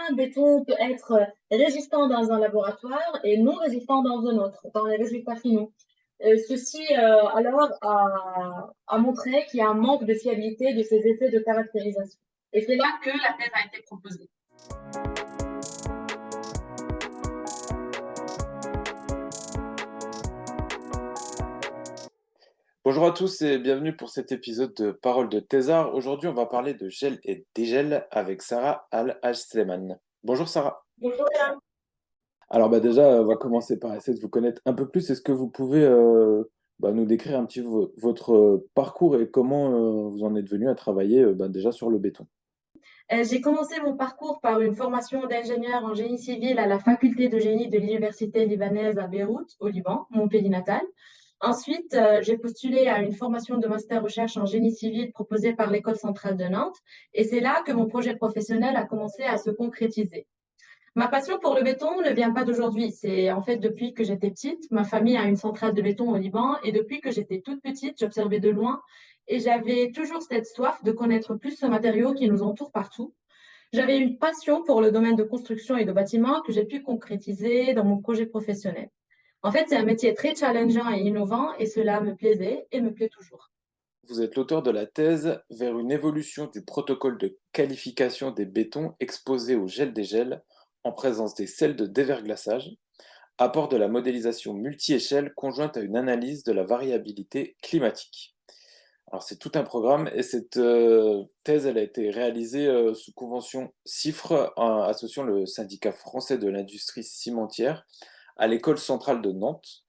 un béton peut être résistant dans un laboratoire et non résistant dans un autre, dans les résultats finaux. Ceci alors a montré qu'il y a un manque de fiabilité de ces essais de caractérisation. Et c'est là que la thèse a été proposée. Bonjour à tous et bienvenue pour cet épisode de Parole de Thésard. Aujourd'hui, on va parler de gel et dégel avec Sarah Al-Haj-Sleman. Bonjour Sarah. Bonjour. Alors déjà, on va commencer par essayer de vous connaître un peu plus. Est-ce que vous pouvez nous décrire un petit peu votre parcours et comment vous en êtes venu à travailler déjà sur le béton? J'ai commencé mon parcours par une formation d'ingénieur en génie civil à la faculté de génie de l'université libanaise à Beyrouth, au Liban, mon pays natal. Ensuite, j'ai postulé à une formation de master recherche en génie civil proposée par l'École centrale de Nantes. Et c'est là que mon projet professionnel a commencé à se concrétiser. Ma passion pour le béton ne vient pas d'aujourd'hui. C'est en fait depuis que j'étais petite. Ma famille a une centrale de béton au Liban et depuis que j'étais toute petite, j'observais de loin et j'avais toujours cette soif de connaître plus ce matériau qui nous entoure partout. J'avais une passion pour le domaine de construction et de bâtiment que j'ai pu concrétiser dans mon projet professionnel. En fait, c'est un métier très challengeant et innovant et cela me plaisait et me plaît toujours. Vous êtes l'auteur de la thèse vers une évolution du protocole de qualification des bétons exposés au gel-dégel en présence des sels de déverglaçage. Apport de la modélisation multi-échelle conjointe à une analyse de la variabilité climatique. Alors c'est tout un programme et cette thèse, elle a été réalisée sous convention CIFRE associant le syndicat français de l'industrie cimentière à l'école centrale de Nantes.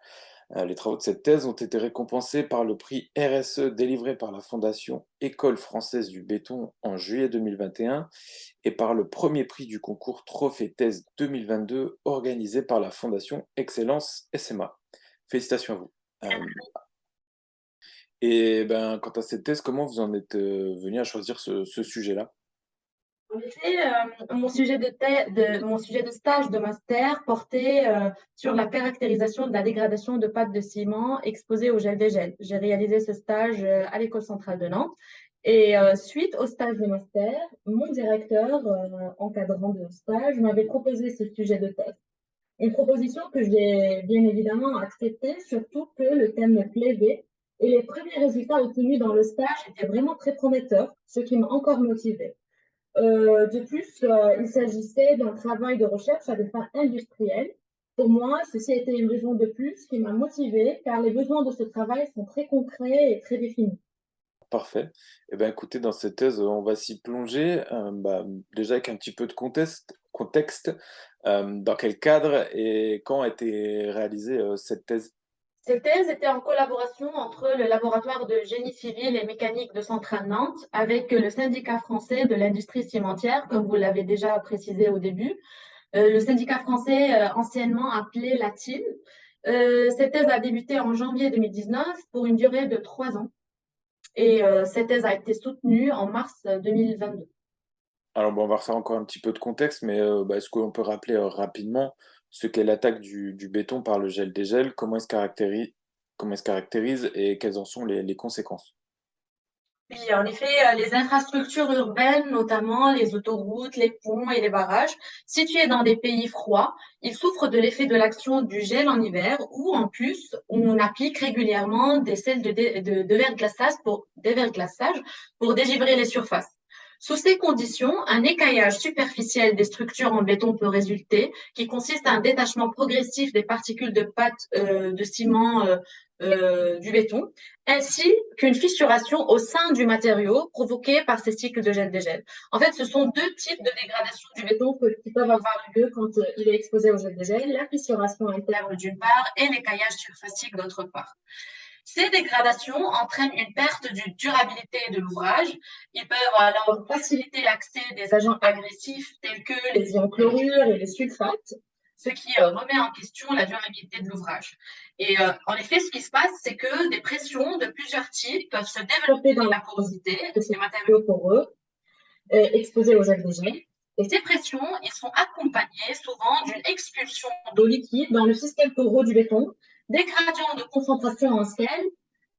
Les travaux de cette thèse ont été récompensés par le prix RSE délivré par la Fondation École française du béton en juillet 2021 et par le premier prix du concours Trophée Thèse 2022 organisé par la Fondation Excellence SMA. Félicitations à vous. Quant à cette thèse, comment vous en êtes venu à choisir ce sujet-là? En effet, mon sujet de stage de master portait sur la caractérisation de la dégradation de pâtes de ciment exposées au gel dégel. J'ai réalisé ce stage à l'École centrale de Nantes. Et suite au stage de master, mon directeur, encadrant de stage, m'avait proposé ce sujet de thèse. Une proposition que j'ai bien évidemment acceptée, surtout que le thème me plaisait et les premiers résultats obtenus dans le stage étaient vraiment très prometteurs, ce qui m'a encore motivée. De plus, il s'agissait d'un travail de recherche à des fins industrielles. Pour moi, ceci a été une raison de plus qui m'a motivée, car les besoins de ce travail sont très concrets et très définis. Parfait. Écoutez, dans cette thèse, on va s'y plonger. Déjà avec un petit peu de contexte, dans quel cadre et quand a été réalisée cette thèse? Cette thèse était en collaboration entre le laboratoire de génie civil et mécanique de Centrale Nantes avec le syndicat français de l'industrie cimentière, comme vous l'avez déjà précisé au début. Le syndicat français, anciennement appelé la TIL. Cette thèse a débuté en janvier 2019 pour une durée de 3 ans. Et cette thèse a été soutenue en mars 2022. Alors bon, on va refaire encore un petit peu de contexte, mais est-ce qu'on peut rappeler rapidement ce qu'est l'attaque du béton par le gel-dégel, comment il se caractérise et quelles en sont les conséquences? Oui, en effet, les infrastructures urbaines, notamment les autoroutes, les ponts et les barrages, situés dans des pays froids, ils souffrent de l'effet de l'action du gel en hiver ou en plus, on applique régulièrement des sels de déverglaçage pour dégivrer les surfaces. Sous ces conditions, un écaillage superficiel des structures en béton peut résulter, qui consiste à un détachement progressif des particules de pâte de ciment du béton ainsi qu'une fissuration au sein du matériau provoquée par ces cycles de gel-dégel. En fait, ce sont deux types de dégradation du béton qui peuvent avoir lieu quand il est exposé au gel-dégel, la fissuration interne d'une part et l'écaillage surfacique d'autre part. Ces dégradations entraînent une perte de durabilité de l'ouvrage. Ils peuvent alors faciliter l'accès des agents agressifs tels que les ions chlorure et les sulfates, ce qui remet en question la durabilité de l'ouvrage. Et en effet, ce qui se passe, c'est que des pressions de plusieurs types peuvent se développer dans la porosité de ces matériaux poreux exposés aux gel dégel. Et ces pressions, ils sont accompagnées souvent d'une expulsion d'eau liquide dans le système poreux du béton, des gradients de concentration en sel,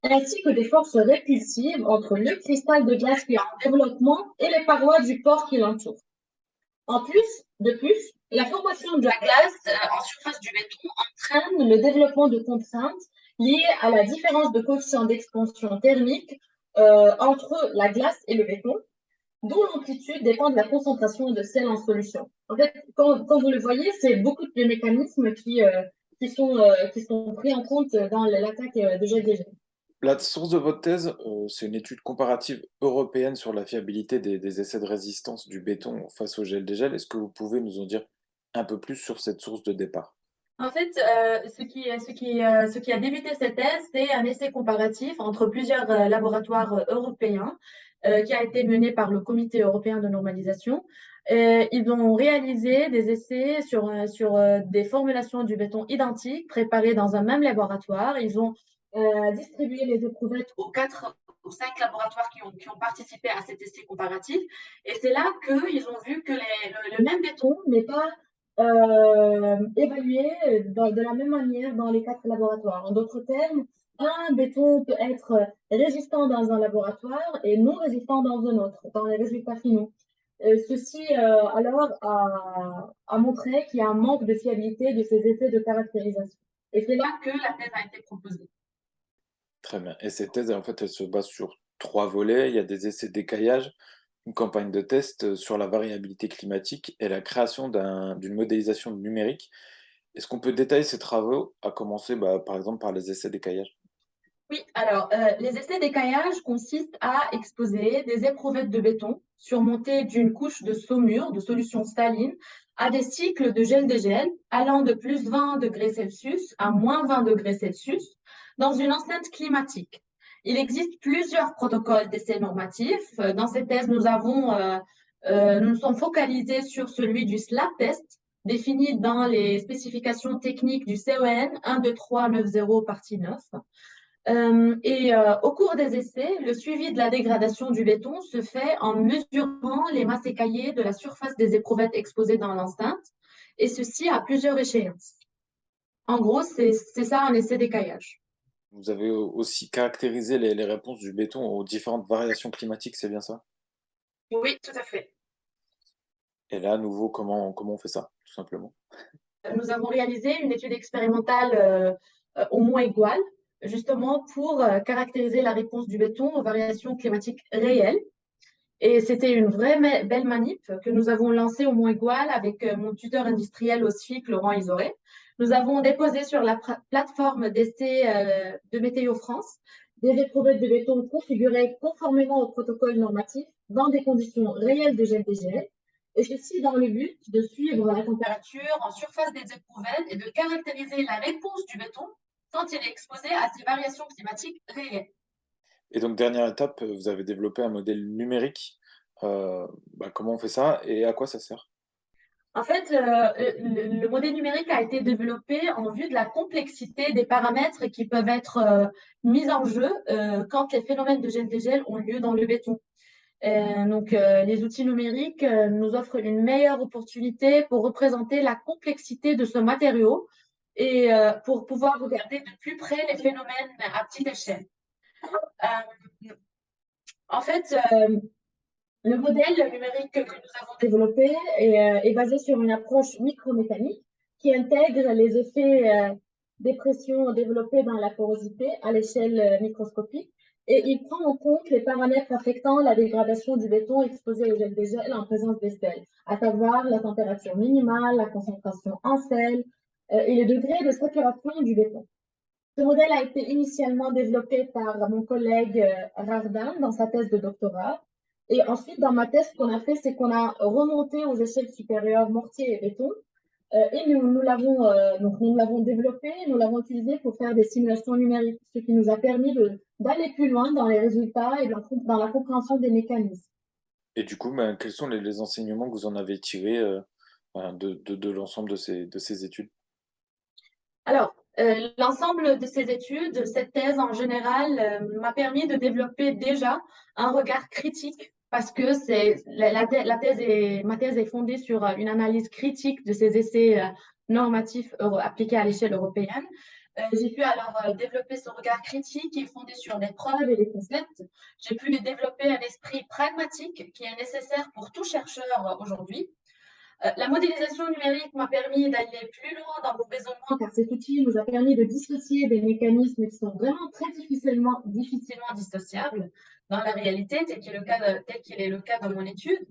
ainsi que des forces répulsives entre le cristal de glace qui est en développement et les parois du pore qui l'entoure. De plus, la formation de la glace en surface du béton entraîne le développement de contraintes liées à la différence de coefficient d'expansion thermique entre la glace et le béton, dont l'amplitude dépend de la concentration de sel en solution. En fait, quand vous le voyez, c'est beaucoup de mécanismes qui sont pris en compte dans l'attaque de GDG. La source de votre thèse, c'est une étude comparative européenne sur la fiabilité des essais de résistance du béton face au gel-dégel. Est-ce que vous pouvez nous en dire un peu plus sur cette source de départ? En fait, ce qui a débuté cette thèse, c'est un essai comparatif entre plusieurs laboratoires européens qui a été mené par le Comité européen de normalisation. Ils ont réalisé des essais sur des formulations du béton identiques préparées dans un même laboratoire. Ils ont distribué les éprouvettes aux 4 ou 5 laboratoires qui ont participé à cet essai comparatif. Et c'est là qu'ils ont vu que le même béton n'est pas évalué de la même manière dans les 4 laboratoires. En d'autres termes, un béton peut être résistant dans un laboratoire et non résistant dans un autre, dans les résultats finaux. Ceci alors a montré qu'il y a un manque de fiabilité de ces essais de caractérisation. Et c'est là que la thèse a été proposée. Très bien. Et cette thèse, en fait, elle se base sur 3 volets. Il y a des essais d'écaillage, une campagne de test sur la variabilité climatique et la création d'une modélisation numérique. Est-ce qu'on peut détailler ces travaux, à commencer par exemple par les essais d'écaillage? Oui, alors les essais d'écaillage consistent à exposer des éprouvettes de béton surmontées d'une couche de saumure, de solution saline, à des cycles de gel-dégel allant de plus 20 degrés Celsius à moins 20 degrés Celsius dans une enceinte climatique. Il existe plusieurs protocoles d'essais normatifs. Dans cette thèse, nous nous sommes focalisés sur celui du SLAP test, défini dans les spécifications techniques du CEN 12390 partie 9. Au cours des essais, le suivi de la dégradation du béton se fait en mesurant les masses écaillées de la surface des éprouvettes exposées dans l'enceinte, et ceci à plusieurs échéances. En gros, c'est ça un essai d'écaillage. Vous avez aussi caractérisé les réponses du béton aux différentes variations climatiques, c'est bien ça? Oui, tout à fait. Et là, à nouveau, comment on fait ça, tout simplement? Nous avons réalisé une étude expérimentale au Mont Aigual, justement pour caractériser la réponse du béton aux variations climatiques réelles. Et c'était une vraie belle manip que nous avons lancée au Mont Aigual avec mon tuteur industriel au SFIC, Laurent Isoré. Nous avons déposé sur la plateforme d'essai de Météo France des éprouvettes de béton configurées conformément au protocole normatif dans des conditions réelles de gel dégel, et ceci dans le but de suivre la température en surface des éprouvettes et de caractériser la réponse du béton quand il est exposé à ces variations climatiques réelles. Et donc, dernière étape, vous avez développé un modèle numérique. Comment on fait ça et à quoi ça sert? En fait, le modèle numérique a été développé en vue de la complexité des paramètres qui peuvent être mis en jeu quand les phénomènes de gel-dégel ont lieu dans le béton. Les outils numériques nous offrent une meilleure opportunité pour représenter la complexité de ce matériau et pour pouvoir regarder de plus près les phénomènes à petite échelle. Euh, En fait, le modèle numérique que nous avons développé est basé sur une approche micromécanique qui intègre les effets des pressions développées dans la porosité à l'échelle microscopique, et il prend en compte les paramètres affectant la dégradation du béton exposé au gel des gels en présence des sels, à savoir la température minimale, la concentration en sel et le degré de saturation du béton. Ce modèle a été initialement développé par mon collègue Rardan dans sa thèse de doctorat. Et ensuite, dans ma thèse, ce qu'on a fait, c'est qu'on a remonté aux échelles supérieures mortier et béton. Et nous l'avons développé, nous l'avons utilisé pour faire des simulations numériques, ce qui nous a permis d'aller plus loin dans les résultats et dans la compréhension des mécanismes. Et du coup, quels sont les enseignements que vous en avez tirés de l'ensemble de ces études? Alors, l'ensemble de ces études, cette thèse en général, m'a permis de développer déjà un regard critique parce que ma thèse est fondée sur une analyse critique de ces essais normatifs appliqués à l'échelle européenne. J'ai pu alors développer ce regard critique qui est fondé sur des preuves et des concepts. J'ai pu développer un esprit pragmatique qui est nécessaire pour tout chercheur aujourd'hui. La modélisation numérique m'a permis d'aller plus loin dans mon raisonnement car cet outil nous a permis de dissocier des mécanismes qui sont vraiment très difficilement dissociables dans la réalité, tel qu'il est le cas dans mon étude.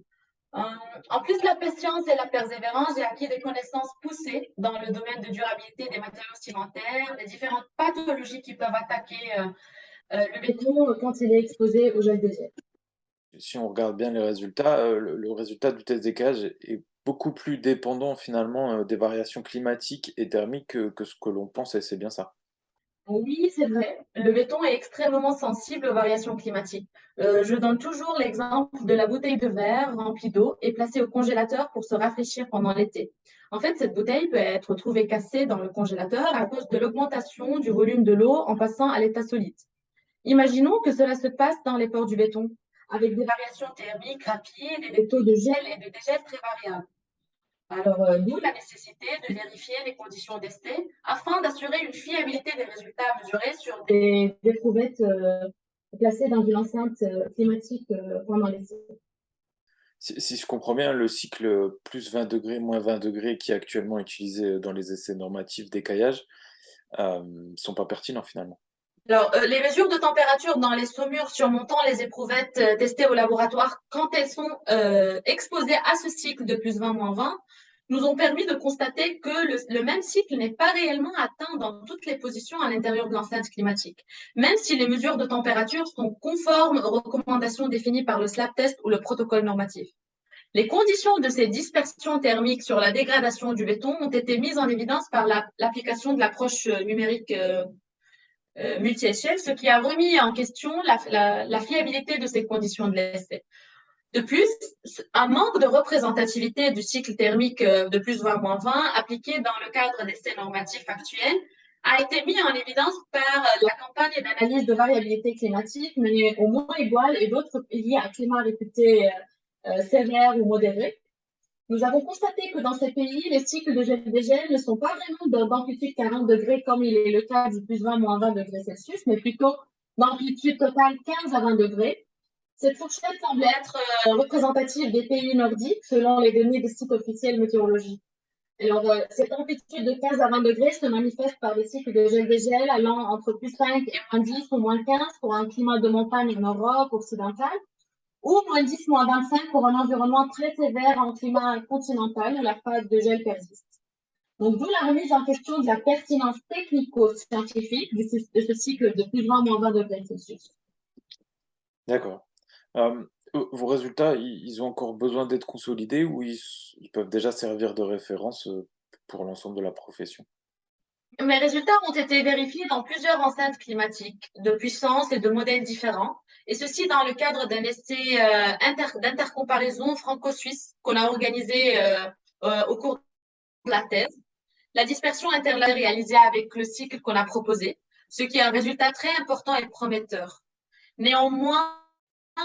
Euh, En plus de la patience et la persévérance, j'ai acquis des connaissances poussées dans le domaine de durabilité des matériaux cimentaires, des différentes pathologies qui peuvent attaquer le béton quand il est exposé au gel des gels. Si on regarde bien les résultats, le résultat du test d'écage est beaucoup plus dépendant finalement, des variations climatiques et thermiques que ce que l'on pensait, c'est bien ça? Oui, c'est vrai. Le béton est extrêmement sensible aux variations climatiques. Je donne toujours l'exemple de la bouteille de verre remplie d'eau et placée au congélateur pour se rafraîchir pendant l'été. En fait, cette bouteille peut être trouvée cassée dans le congélateur à cause de l'augmentation du volume de l'eau en passant à l'état solide. Imaginons que cela se passe dans les pores du béton, avec des variations thermiques rapides et des taux de gel et de dégel très variables. Alors, d'où la nécessité de vérifier les conditions d'essai afin d'assurer une fiabilité des résultats mesurés sur des éprouvettes placées dans une enceinte climatique pendant l'essai. Si je comprends bien, le cycle, plus 20 degrés, moins 20 degrés, qui est actuellement utilisé, dans les essais normatifs d'écaillage, sont pas pertinents finalement? Alors, les mesures de température dans les saumures surmontant les éprouvettes testées au laboratoire, quand elles sont exposées à ce cycle de plus 20, moins 20, nous ont permis de constater que le même cycle n'est pas réellement atteint dans toutes les positions à l'intérieur de l'enceinte climatique, même si les mesures de température sont conformes aux recommandations définies par le SLAP test ou le protocole normatif. Les conditions de ces dispersions thermiques sur la dégradation du béton ont été mises en évidence par l'application de l'approche numérique multi-échelle, ce qui a remis en question la fiabilité de ces conditions de l'essai. De plus, un manque de représentativité du cycle thermique de plus 20 moins 20 appliqué dans le cadre d'essais normatifs actuels a été mis en évidence par la campagne d'analyse de variabilité climatique menée au Mont-Égual et d'autres pays à climat réputé sévère ou modéré. Nous avons constaté que dans ces pays, les cycles de gel dégel ne sont pas vraiment d'amplitude 40 degrés comme il est le cas du plus 20 moins 20 degrés Celsius, mais plutôt d'amplitude totale 15 à 20 degrés. Cette fourchette semble être représentative des pays nordiques selon les données des sites officiels météorologiques. Alors, cette amplitude de 15 à 20 degrés se manifeste par des cycles de gel dégel allant entre plus 5 et moins 10 ou moins 15 pour un climat de montagne en Europe occidentale, ou moins 10, moins 25 pour un environnement très sévère en climat continental où la phase de gel persiste. Donc, d'où la remise en question de la pertinence technico-scientifique de ce cycle de plus 20, moins 20 degrés Celsius. D'accord. Vos résultats, ils ont encore besoin d'être consolidés ou ils peuvent déjà servir de référence, pour l'ensemble de la profession? Mes résultats ont été vérifiés dans plusieurs enceintes climatiques de puissance et de modèles différents, et ceci dans le cadre d'un essai d'intercomparaison franco-suisse qu'on a organisé au cours de la thèse. La dispersion interlaire réalisée avec le cycle qu'on a proposé, ce qui est un résultat très important et prometteur. Néanmoins,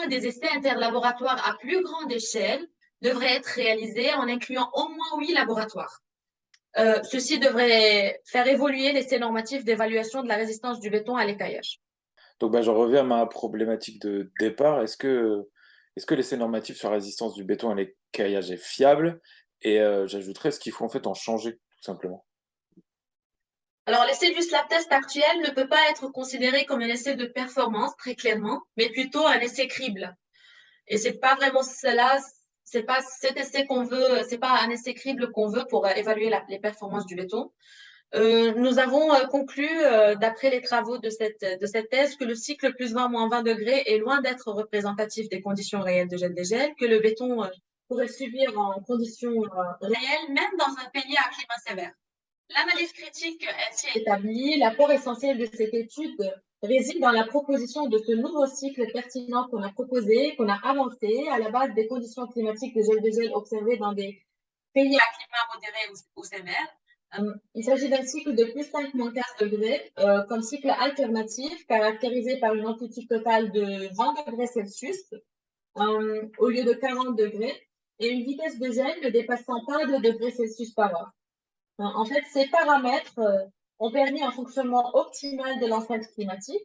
des essais interlaboratoires à plus grande échelle devraient être réalisés en incluant au moins 8 laboratoires. Ceci devrait faire évoluer l'essai normatif d'évaluation de la résistance du béton à l'écaillage. Donc, bah, j'en reviens à ma problématique de départ. Est-ce que l'essai normatif sur la résistance du béton à l'écaillage est fiable? Et j'ajouterais, est-ce qu'il faut en fait en changer, tout simplement? Alors, l'essai du SLAP test actuel ne peut pas être considéré comme un essai de performance, très clairement, mais plutôt un essai crible. Et c'est pas vraiment cela, c'est pas cet essai qu'on veut, c'est pas un essai crible qu'on veut pour évaluer les performances du béton. Nous avons conclu, d'après les travaux de cette thèse, que le cycle plus 20 moins 20 degrés est loin d'être représentatif des conditions réelles de gel-dégel, que le béton pourrait subir en conditions réelles, même dans un pays à climat sévère. L'analyse critique ainsi établie, l'apport essentiel de cette étude réside dans la proposition de ce nouveau cycle pertinent qu'on a proposé, qu'on a avancé à la base des conditions climatiques de gel-dégel observées dans des pays à climat modéré ou sévère. Il s'agit d'un cycle de plus 5 moins 15 degrés, comme cycle alternatif, caractérisé par une amplitude totale de 20 degrés Celsius au lieu de 40 degrés, et une vitesse de gel ne dépassant pas 2 degrés Celsius par heure. En fait, ces paramètres ont permis un fonctionnement optimal de l'enceinte climatique,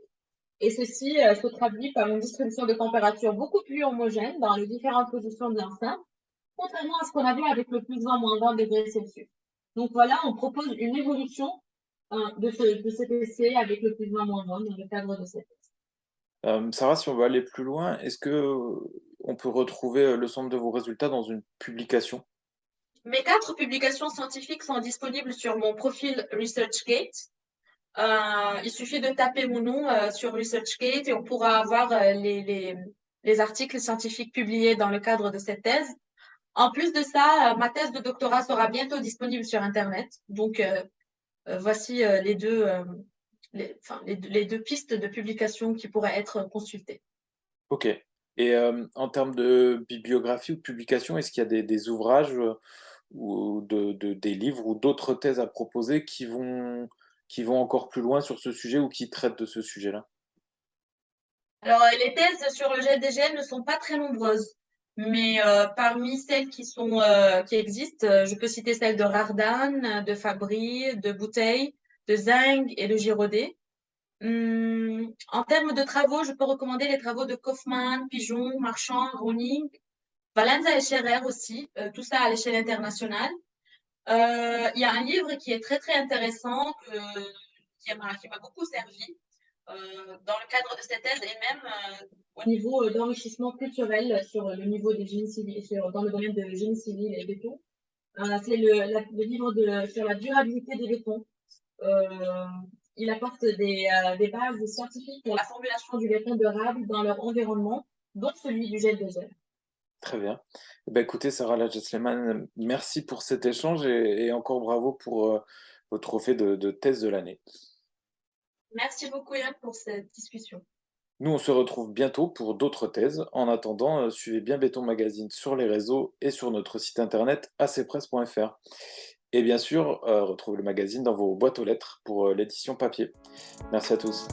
et ceci se traduit par une distribution de température beaucoup plus homogène dans les différentes positions de l'enceinte, contrairement à ce qu'on avait avec le plus 20, moins 20 degrés Celsius. Donc voilà, on propose une évolution de cet essai avec le plus 20, moins 20 dans le cadre de cette thèse. Sarah, si on veut aller plus loin, est-ce que on peut retrouver le centre de vos résultats dans une publication? Mes 4 publications scientifiques sont disponibles sur mon profil ResearchGate. Il suffit de taper mon nom sur ResearchGate et on pourra avoir les articles scientifiques publiés dans le cadre de cette thèse. En plus de ça, ma thèse de doctorat sera bientôt disponible sur Internet. Donc, voici les deux pistes de publication qui pourraient être consultées. Ok. Et en termes de bibliographie ou de publication, est-ce qu'il y a des ouvrages ou des livres ou d'autres thèses à proposer qui vont encore plus loin sur ce sujet ou qui traitent de ce sujet-là? Alors, les thèses sur le gel des gels ne sont pas très nombreuses, mais parmi celles qui existent, je peux citer celles de Rardan, de Fabry, de Bouteille, de Zhang et de Giraudet. En termes de travaux, je peux recommander les travaux de Kaufmann, Pigeon, Marchand, Roning, Valenza et Scherer aussi, tout ça à l'échelle internationale. Il y a un livre qui est très très intéressant, qui m'a beaucoup servi dans le cadre de cette thèse et même au niveau d'enrichissement culturel sur le niveau des génies civils, dans le domaine de génie civil et béton. C'est le livre sur la durabilité des bétons. Euh, il apporte des bases scientifiques pour la formulation du béton durable dans leur environnement, dont celui du gel de gel. Très bien. Eh ben, écoutez, Sarah Lajesleman, merci pour cet échange et encore bravo pour votre trophée de thèse de l'année. Merci beaucoup Yann pour cette discussion. Nous, on se retrouve bientôt pour d'autres thèses. En attendant, suivez bien Béton Magazine sur les réseaux et sur notre site internet acpresse.fr. Et bien sûr, retrouvez le magazine dans vos boîtes aux lettres pour l'édition papier. Merci à tous.